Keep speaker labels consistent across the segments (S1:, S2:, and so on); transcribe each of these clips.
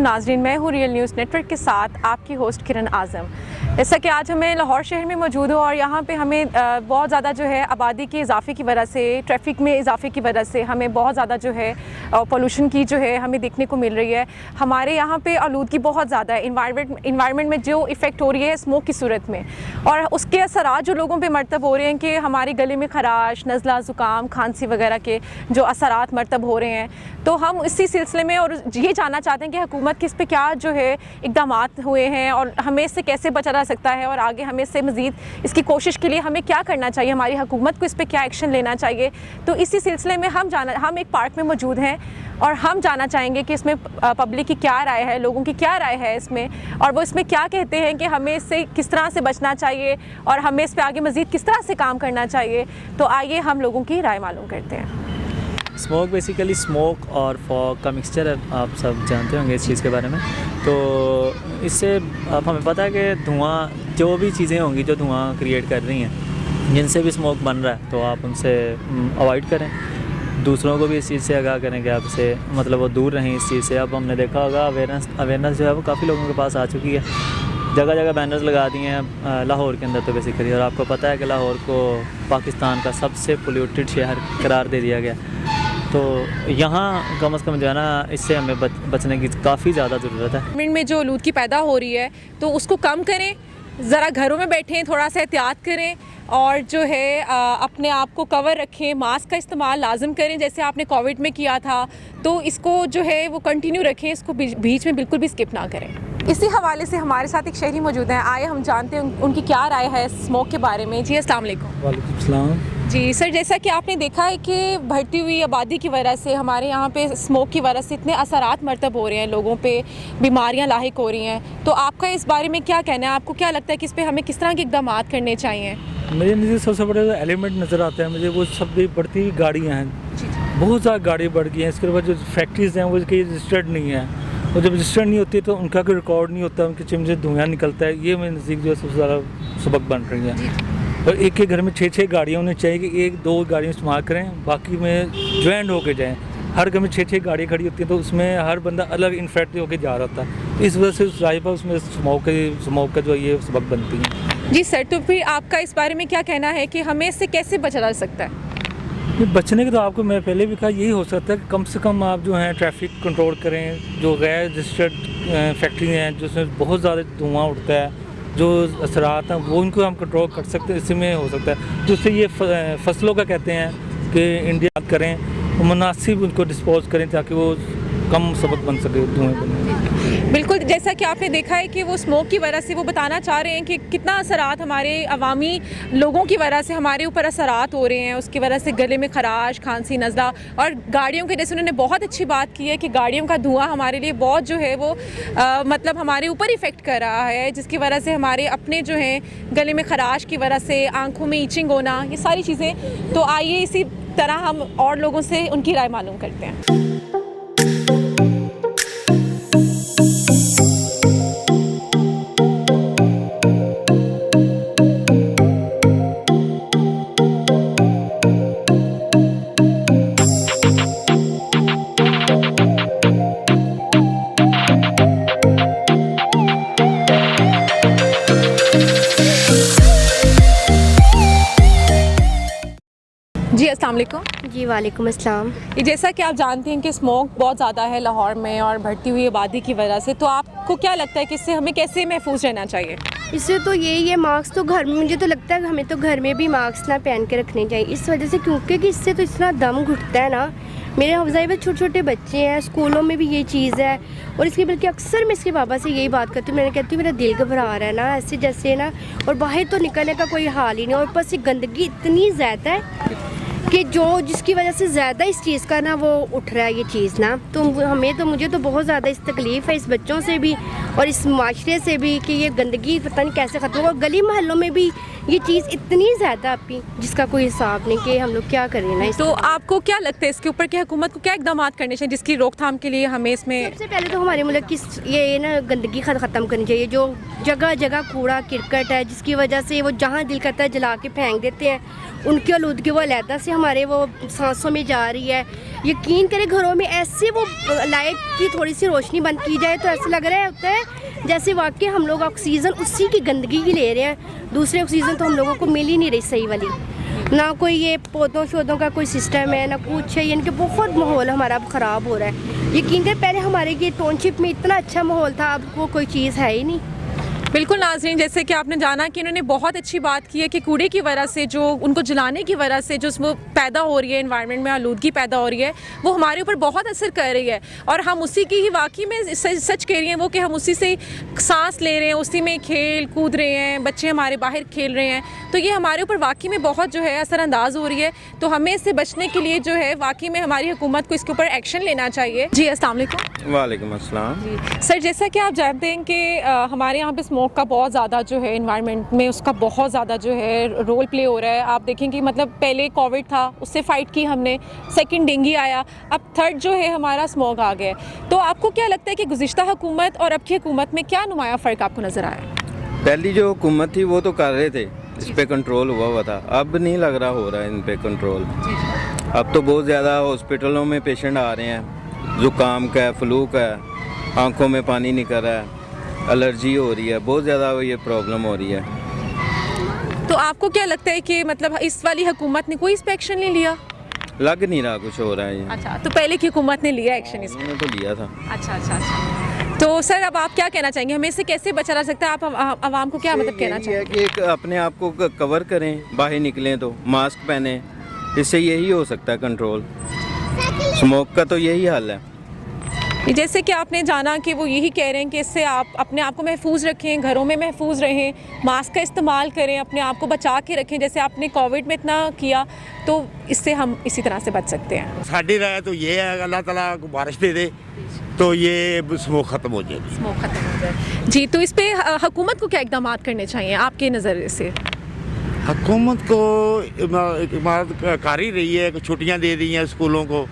S1: नाज़रीन, मैं हूँ रियल न्यूज़ नेटवर्क के साथ आपकी होस्ट किरण आज़म। जैसा कि आज हमें लाहौर शहर में मौजूद हो और यहाँ पे हमें बहुत ज़्यादा जो है आबादी के इजाफे की वजह से, ट्रैफिक में इजाफे की वजह से हमें बहुत ज़्यादा जो है पोल्यूशन की जो है हमें देखने को मिल रही है। हमारे यहाँ पे आलूदगी बहुत ज़्यादा है, इन्वायरमेंट में जो इफ़ेक्ट हो रही है स्मोक की सूरत में, और उसके असरात जो लोगों पे मरतब हो रहे हैं कि हमारे गले में खराश, नज़ला, ज़ुकाम, खांसी वगैरह के जो असरात मरतब हो रहे हैं। तो हम इसी सिलसिले में और ये जानना चाहते हैं कि हुकूमत के इस पे क्या जो है इक़दामात हुए हैं और हमें इससे कैसे बचा जा सकता है, और आगे हमें इससे मज़ीद इसकी कोशिश के लिए हमें क्या करना चाहिए, हमारी हुकूमत को इस पे क्या एक्शन लेना चाहिए। तो इसी सिलसिले में हम एक पार्क में मौजूद हैं और हम जानना चाहेंगे कि इसमें पब्लिक की क्या राय है, लोगों की क्या राय है इसमें, और वो इसमें क्या कहते हैं कि हमें इससे किस तरह से बचना चाहिए और हमें इस पर आगे मज़ीद किस तरह से काम करना चाहिए। तो आइए हम लोगों की राय मालूम करते हैं।
S2: स्मोक बेसिकली स्मोक और फॉग का मिक्सचर है, आप सब जानते होंगे इस चीज़ के बारे में। तो इससे अब हमें पता है कि धुआं, जो भी चीज़ें होंगी जो धुआं क्रिएट कर रही हैं, जिनसे भी स्मोक बन रहा है, तो आप उनसे अवॉइड करें, दूसरों को भी इस चीज़ से आगाह करें कि आपसे मतलब वो दूर रहें इस चीज़ से। अब हमने देखा होगा अवेयरनेस जो है वो काफ़ी लोगों के पास आ चुकी है, जगह जगह बैनर्स लगा दिए हैं लाहौर के अंदर तो बेसिकली। और आपको पता है कि लाहौर को पाकिस्तान का सबसे पोल्यूटेड शहर करार दे दिया गया। तो यहाँ कम से कम जो है ना, इससे हमें बचने की काफ़ी ज़्यादा ज़रूरत है।
S1: गवर्नमेंट में जो आलूदगी पैदा हो रही है तो उसको कम करें, ज़रा घरों में बैठें, थोड़ा सा एहतियात करें और जो है अपने आप को कवर रखें, मास्क का इस्तेमाल लाजम करें जैसे आपने कोविड में किया था। तो इसको जो है वो कंटिन्यू रखें, इसको बीच में बिल्कुल भी स्किप ना करें। इसी हवाले से हमारे साथ एक शहरी मौजूद हैं, आए हम जानते हैं उनकी क्या राय है स्मोक के बारे में। जी अस्सलाम वालेकुम।
S3: वालेकुम सलाम।
S1: जी सर, जैसा कि आपने देखा है कि बढ़ती हुई आबादी की वजह से हमारे यहाँ पे स्मोक की वजह से इतने असरात मरतब हो रहे हैं, लोगों पे बीमारियाँ लाहिक हो रही हैं। तो आपका इस बारे में क्या कहना है? आपको क्या लगता है कि इस पर हमें किस तरह के इक़दामात करने चाहिए?
S3: मेरे नज़र सबसे बड़ा जो एलिमेंट नज़र आता है मुझे, वो सब बढ़ती हुई गाड़ियाँ हैं, बहुत ज़्यादा गाड़ी बढ़ गई हैं। इसके बाद जो फैक्ट्रीज़ हैं वो कहीं रजिस्टर्ड नहीं है, और जब रजिस्टर्ड नहीं होती तो उनका कोई रिकॉर्ड नहीं होता, उनके चिमटे से धुआं निकलता है। ये मेरे नज़दीक जो है सबसे ज़्यादा सबक बन रही है। और एक घर में 6-6 गाड़ियाँ होनी चाहिए कि 1-2 गाड़ियाँ इस्तेमाल करें, बाकी में ज्वाइंट होके जाएँ। हर घर में 6-6 गाड़ियाँ खड़ी होती हैं तो उसमें हर बंदा अलग इन्फेक्ट होकर जा रहा था। इस वजह से ज़ाहिर उसमें स्मोक का जो ये सबक बनती है।
S1: जी सर, तो फिर आपका इस बारे में क्या कहना है कि हमें इससे कैसे बचा जा सकता है?
S3: बचने के तो आपको मैं पहले भी कहा, यही हो सकता है कि कम से कम आप जो हैं ट्रैफिक कंट्रोल करें। जो गैर रजिस्टर्ड फैक्ट्री हैं जिसमें बहुत ज़्यादा धुआं उठता है, जो असरात हैं वो इनको हम कंट्रोल कर सकते हैं। इसमें हो सकता है जिससे ये फसलों का कहते हैं कि इंडिया करें, मुनासिब उनको डिस्पोज करें ताकि वो कम सबक बन सके धुएँ बनने।
S1: बिल्कुल, जैसा कि आपने देखा है कि वो स्मोक की वजह से वो बताना चाह रहे हैं कि कितना असरात हमारे अवामी लोगों की वजह से हमारे ऊपर असरात हो रहे हैं। उसकी वजह से गले में खराश, खांसी, नज़ला, और गाड़ियों के जैसे उन्होंने बहुत अच्छी बात की है कि गाड़ियों का धुआं हमारे लिए बहुत जो है वो मतलब हमारे ऊपर इफ़ेक्ट कर रहा है, जिसकी वजह से हमारे अपने जो है गले में खराश की वजह से आँखों में ईचिंग होना, ये सारी चीज़ें। तो आइए इसी तरह हम और लोगों से उनकी राय मालूम करते हैं। जी अस्सलाम वालेकुम।
S4: जी वालेकुम अस्सलाम।
S1: जैसा कि आप जानते हैं कि स्मोक बहुत ज़्यादा है लाहौर में और बढ़ती हुई आबादी की वजह से, तो आपको क्या लगता है कि इससे हमें कैसे महफूज रहना चाहिए?
S4: इससे तो यही है, मास्क तो घर में, मुझे तो लगता है कि हमें तो घर में भी मास्क ना पहन के रखने चाहिए, इस वजह से क्योंकि कि इससे तो इतना दम घुटता है ना। मेरे हफ्ज़ाई में छोटे छोटे बच्चे हैं, स्कूलों में भी ये चीज़ है, और इसकी बल्कि अक्सर मैं इसके पापा से यही बात करती हूँ। मैंने कहती हूँ मेरा दिल घबरा रहा है ना ऐसे जैसे ना, और बाहर तो निकलने का कोई हाल ही नहीं, और ऊपर से गंदगी इतनी ज़्यादा है कि जिसकी वजह से ज़्यादा इस चीज़ का ना वो उठ रहा है ये चीज़ ना। तो मुझे तो बहुत ज़्यादा इस तकलीफ़ है, इस बच्चों से भी और इस माशरे से भी, कि ये गंदगी पता नहीं कैसे ख़त्म होगा। गली मोहल्लों में भी ये चीज़ इतनी ज़्यादा आपकी जिसका कोई हिसाब नहीं, कि हम लोग क्या करें ना।
S1: तो आपको क्या लगता है इसके ऊपर कि हुकूमत को क्या इक़दामात करने चाहिए जिसकी रोकथाम के लिए हमें इसमें?
S4: सबसे पहले तो हमारे मुल्क की ये ना गंदगी ख़त्म करनी चाहिए। जो जगह जगह कूड़ा किरकट है जिसकी वजह से वो जहाँ दिल करता है जला के फेंक देते हैं, उनकी आलूदगी वो अलहदा से हमारे वो सांसों में जा रही है। यकीन करें घरों में ऐसे वो लाइट की थोड़ी सी रोशनी बंद की जाए तो ऐसा लग रहा होता है जैसे वाकई हम लोग ऑक्सीजन उसी की गंदगी ही ले रहे हैं। दूसरे ऑक्सीजन तो हम लोगों को मिल ही नहीं रही सही वाली। ना कोई ये पौधों शोधों का कोई सिस्टम है ना कुछ है, यानी कि बहुत माहौल हमारा अब ख़राब हो रहा है। यकीन करें पहले हमारे ये टाउनशिप में इतना अच्छा माहौल था, अब वो कोई चीज़ है ही नहीं।
S1: बिल्कुल नाज़रीन, जैसे कि आपने जाना कि इन्होंने बहुत अच्छी बात की है कि कूड़े की वजह से जो उनको जलाने की वजह से जो उसमें पैदा हो रही है, एनवायरनमेंट में आलूदगी पैदा हो रही है, वो हमारे ऊपर बहुत असर कर रही है। और हम उसी की ही वाकई में सच कह रही हैं वो कि हम उसी से सांस ले रहे हैं, उसी में खेल कूद रहे हैं, बच्चे हमारे बाहर खेल रहे हैं, तो ये हमारे ऊपर वाकई में बहुत जो है असरअंदाज हो रही है। तो हमें इससे बचने के लिए जो है वाकई में हमारी हुकूमत को इसके ऊपर एक्शन लेना चाहिए। जी अस्सलाम वालेकुम।
S5: वालेकुम अस्सलाम।
S1: जी सर, जैसा कि आप जानते हैं कि हमारे यहाँ पे स्मोक का बहुत ज़्यादा जो है इन्वायरमेंट में उसका बहुत ज़्यादा जो है रोल प्ले हो रहा है। आप देखें कि मतलब पहले कोविड था, उससे फ़ाइट की हमने, सेकंड डेंगू आया, अब थर्ड जो है हमारा स्मोक आ गया। तो आपको क्या लगता है कि गुज़िश्ता हुकूमत और अब की हुकूमत में क्या नुमाया फ़र्क आपको नज़र आया?
S5: पहली जो हुकूमत थी वो तो कर रहे थे, इस पे कंट्रोल हुआ था, अब नहीं लग रहा हो रहा है इन पे कंट्रोल। अब तो बहुत ज़्यादा हॉस्पिटलों में पेशेंट आ रहे हैं, ज़ुकाम का है, फ्लू का है, आंखों में पानी निकल रहा है, एलर्जी हो रही है, बहुत ज़्यादा ये प्रॉब्लम हो रही है।
S1: तो आपको क्या लगता है कि मतलब इस वाली हुकूमत ने कोई इस पे एक्शन नहीं लिया?
S5: लग नहीं रहा कुछ हो रहा है ये।
S1: अच्छा, तो पहले की हुकूमत ने लिया एक्शन इस पे?
S5: उन्होंने तो लिया था।
S1: अच्छा। तो सर अब आप क्या कहना चाहेंगे, हमें इससे कैसे बचा जा सकता है? आप आवाम को क्या मतलब कहना
S5: यही है
S1: चाहेंगे?
S5: कि अपने आप को कवर करें, बाहर निकलें तो मास्क पहने, इससे यही हो सकता है कंट्रोल। स्मोक का तो यही हाल है।
S1: जैसे कि आपने जाना कि वो यही कह रहे हैं कि इससे आप अपने आप को महफूज रखें, घरों में महफूज रहें, मास्क का इस्तेमाल करें, अपने आप को बचा के रखें। जैसे आपने कोविड में इतना किया तो इससे हम इसी तरह से बच सकते हैं।
S6: साड़ी राय तो ये है अल्लाह ताला को बारिश दे दे तो ये स्मोक ख़त्म हो जाएगी।
S1: स्मोक खत्म हो जाए। जी, तो इस पे हुकूमत को क्या इकदाम करने चाहिए आपके नज़रिए से?
S6: हुकूमत को इमारत कर ही रही है, छुट्टियां दे दी हैं स्कूलों को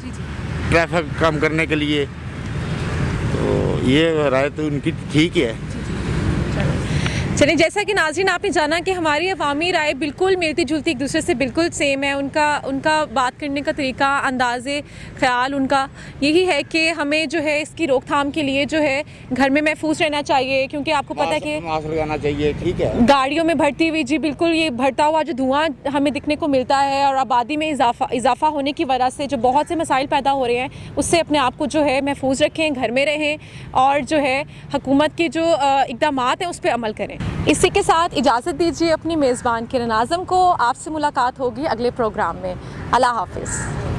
S6: ट्रैफिक कम करने के लिए, तो ये राय तो उनकी ठीक है।
S1: चलिए, जैसा कि नाज़रीन आपने जाना कि हमारी अवामी राय बिल्कुल मिलती जुलती एक दूसरे से बिल्कुल सेम है। उनका बात करने का तरीका, अंदाज़े ख्याल उनका यही है कि हमें जो है इसकी रोकथाम के लिए जो है घर में महफूज रहना चाहिए, क्योंकि आपको पता है कि
S6: मास्क लगाना चाहिए, ठीक है।
S1: गाड़ियों में भरती हुई, जी बिल्कुल, ये भरता हुआ जो धुआं हमें दिखने को मिलता है और आबादी में इजाफा होने की वजह से जो बहुत से मसाइल पैदा हो रहे हैं, उससे अपने आप को जो है महफूज रखें, घर में रहें और जो है हुकूमत के जो इक़दामात हैं उस पर अमल करें। इसी के साथ इजाज़त दीजिए अपनी मेज़बान किरण आज़म को। आपसे मुलाकात होगी अगले प्रोग्राम में। अल्लाह हाफ़िज़।